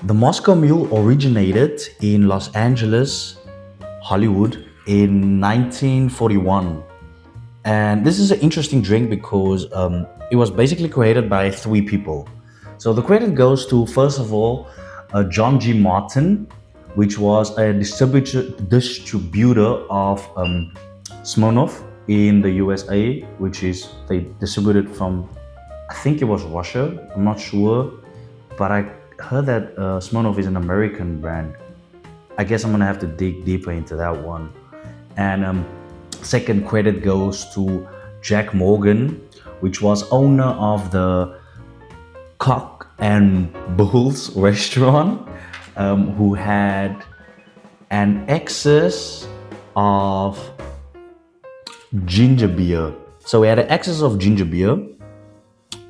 The Moscow Mule originated in Los Angeles, Hollywood in 1941. And this is an interesting drink because it was basically created by three people. So the credit goes to, first of all, John G. Martin, which was a distributor of Smirnoff in the USA, which is they distributed from, I think it was Russia. I'm not sure, but I heard that Smirnoff is an American brand. I guess I'm gonna have to dig deeper into that one. And second credit goes to Jack Morgan, which was owner of the Cock and Bulls restaurant, who had an excess of ginger beer. So he had an excess of ginger beer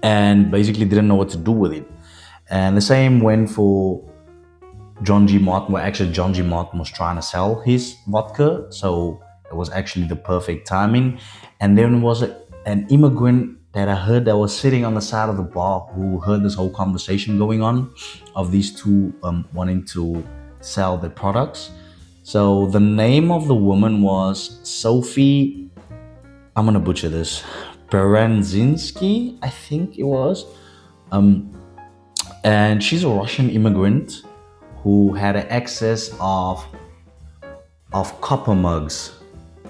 and basically didn't know what to do with it. And the same went for John G. Martin, where actually John G. Martin was trying to sell his vodka. So it was actually the perfect timing. And then was an immigrant that I heard that was sitting on the side of the bar who heard this whole conversation going on of these two wanting to sell their products. So the name of the woman was Sophie, I'm gonna butcher this, Peranzinski, I think it was. And she's a Russian immigrant who had an excess of copper mugs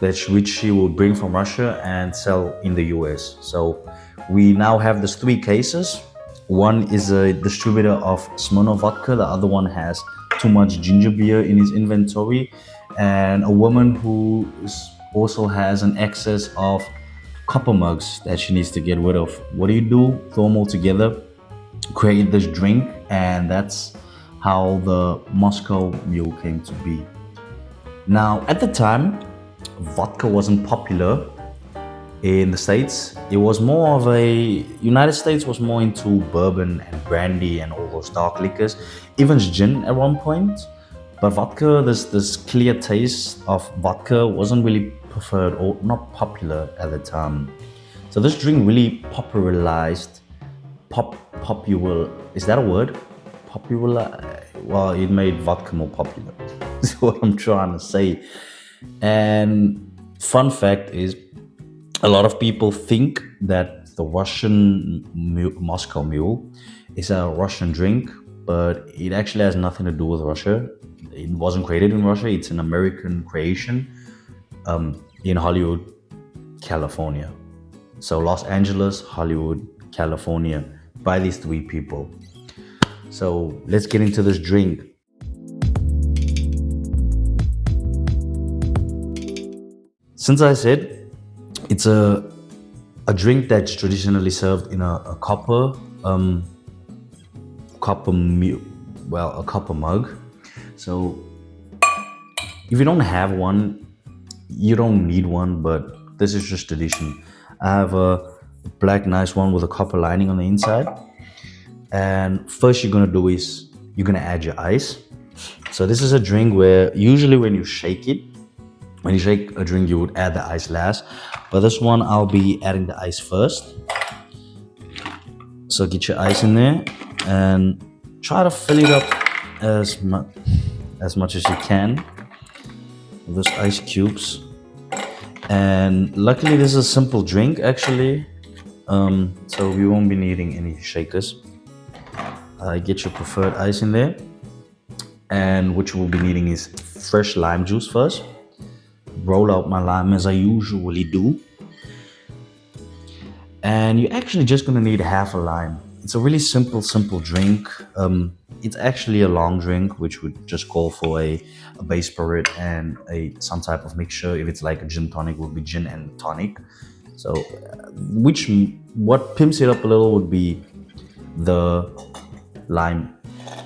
which she would bring from Russia and sell in the US. So we now have these three cases. One is a distributor of Smirnoff vodka, the other one has too much ginger beer in his inventory, and a woman who also has an excess of copper mugs that she needs to get rid of. What do? Throw them all together, create this drink, and that's how the Moscow Mule came to be. Now, at the time, vodka wasn't popular in the States. It was more of United States was more into bourbon and brandy and all those dark liquors, even gin at one point. But vodka, this clear taste of vodka wasn't really preferred or not popular at the time. So this drink really popularized, popular, is that a word? Popular, well, it made vodka more popular. Is what I'm trying to say. And fun fact is, a lot of people think that the Russian Moscow Mule is a Russian drink, but it actually has nothing to do with Russia. It wasn't created in Russia. It's an American creation in Hollywood, California. So Los Angeles, Hollywood, California, by these three people. So let's get into this drink. Since I said it's a drink that's traditionally served in a copper mug. So if you don't have one, you don't need one, but this is just tradition. I have a black nice one with a copper lining on the inside. And first you're gonna do is you're gonna add your ice. So this is a drink where usually when you shake a drink, you would add the ice last. But this one, I'll be adding the ice first. So get your ice in there and try to fill it up as much as you can with those ice cubes. And luckily, this is a simple drink actually, so we won't be needing any shakers. Get your preferred ice in there, and what you will be needing is fresh lime juice first. Roll out my lime as I usually do, and you're actually just gonna need half a lime. It's a really simple drink. It's actually a long drink, which would just call for a base spirit and some type of mixture. If it's like a gin tonic, would be gin and tonic. So, what pimps it up a little would be the lime,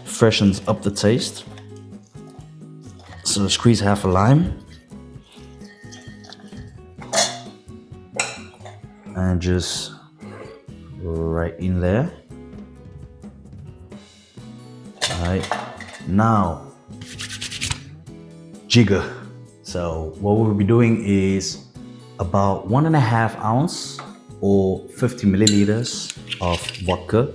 freshens up the taste. So squeeze half a lime and just right in there. Alright, now jigger. So what we'll be doing is about 1.5 ounce or 50 milliliters of vodka.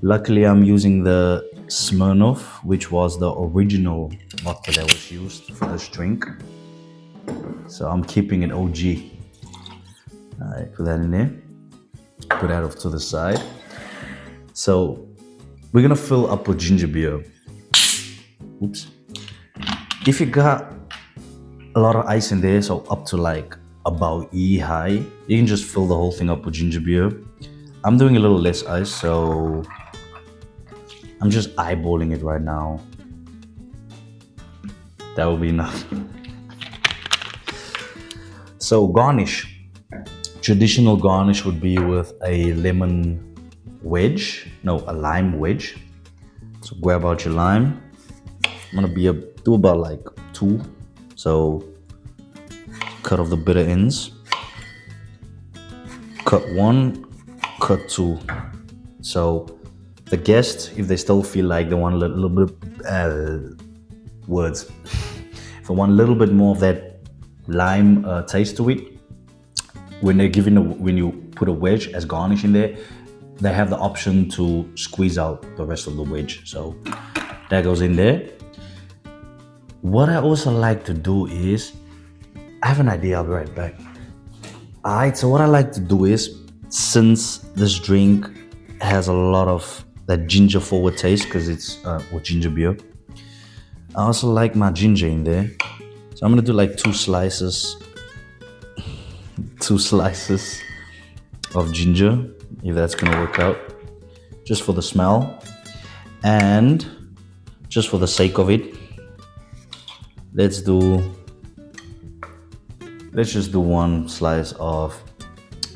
Luckily I'm using the Smirnoff, which was the original vodka that was used for this drink. So I'm keeping it OG. Alright, put that in there. Put that off to the side. So we're gonna fill up with ginger beer. Oops. If you got a lot of ice in there, so up to like about E high, you can just fill the whole thing up with ginger beer. I'm doing a little less ice, so I'm just eyeballing it right now. That will be enough. So garnish. Traditional garnish would be with a lemon wedge. No, a lime wedge. So grab out your lime. I'm gonna do about like 2. So cut off the bitter ends. Cut 1, cut 2. So the guests, if they still feel like they want a little bit words, if they want a little bit more of that lime taste to it, when you put a wedge as garnish in there, they have the option to squeeze out the rest of the wedge. So that goes in there. What I also like to do is, I have an idea, I'll be right back. Alright, so what I like to do is, since this drink has a lot of that ginger forward taste, because it's with ginger beer, I also like my ginger in there. So I'm gonna do like 2 slices of ginger, if that's gonna work out, just for the smell. And just for the sake of it, let's just do 1 slice of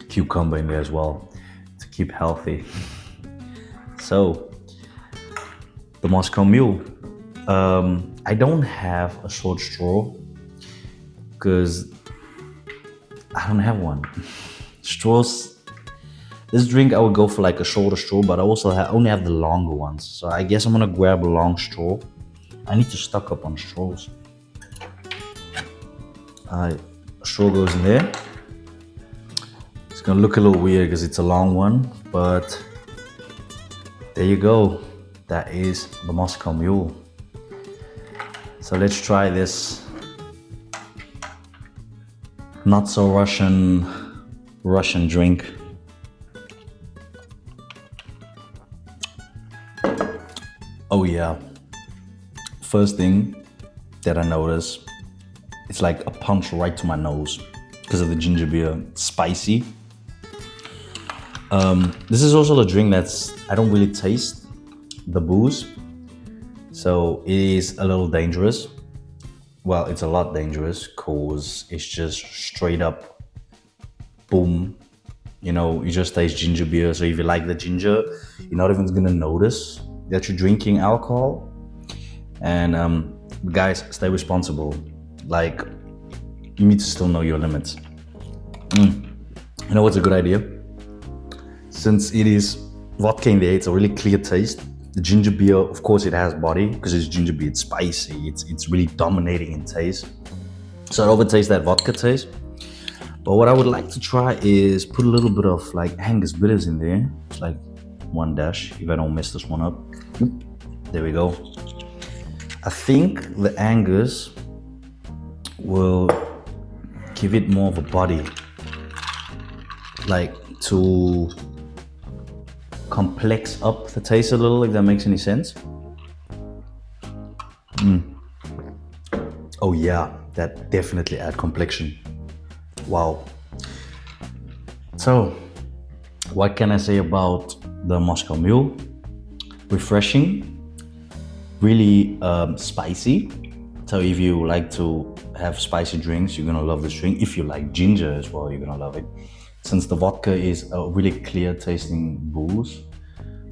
cucumber in there as well to keep healthy. So the Moscow Mule, I don't have a short straw because I don't have one. Straws, this drink I would go for like a shorter straw, but I also only have the longer ones. So I guess I'm gonna grab a long straw. I need to stock up on straws. Straw goes in there. It's gonna look a little weird because it's a long one, but there you go. That is the Moscow Mule. So let's try this not so Russian drink. Oh yeah. First thing that I notice, it's like a punch right to my nose because of the ginger beer. It's spicy. This is also a drink I don't really taste the booze, so it is a little dangerous. Well, it's a lot dangerous because it's just straight up boom. You just taste ginger beer. So if you like the ginger, you're not even gonna notice that you're drinking alcohol. And guys, stay responsible. Like, you need to still know your limits. You know what's a good idea? Since it is vodka in there, it's a really clear taste. The ginger beer, of course, it has body because it's ginger beer. It's spicy. It's really dominating in taste. So it overtakes that vodka taste. But what I would like to try is put a little bit of like Angus bitters in there. It's like 1 dash, if I don't mess this one up. There we go. I think the Angus will give it more of a body, like to complex up the taste a little, if that makes any sense. Oh yeah, that definitely add complexion. Wow. So what can I say about the Moscow Mule? Refreshing, really spicy. So if you like to have spicy drinks, you're gonna love this drink. If you like ginger as well, you're gonna love it. Since the vodka is a really clear tasting booze,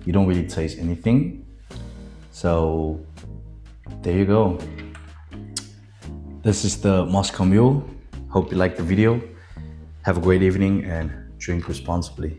you don't really taste anything. So there you go. This is the Moscow Mule. Hope you liked the video. Have a great evening and drink responsibly.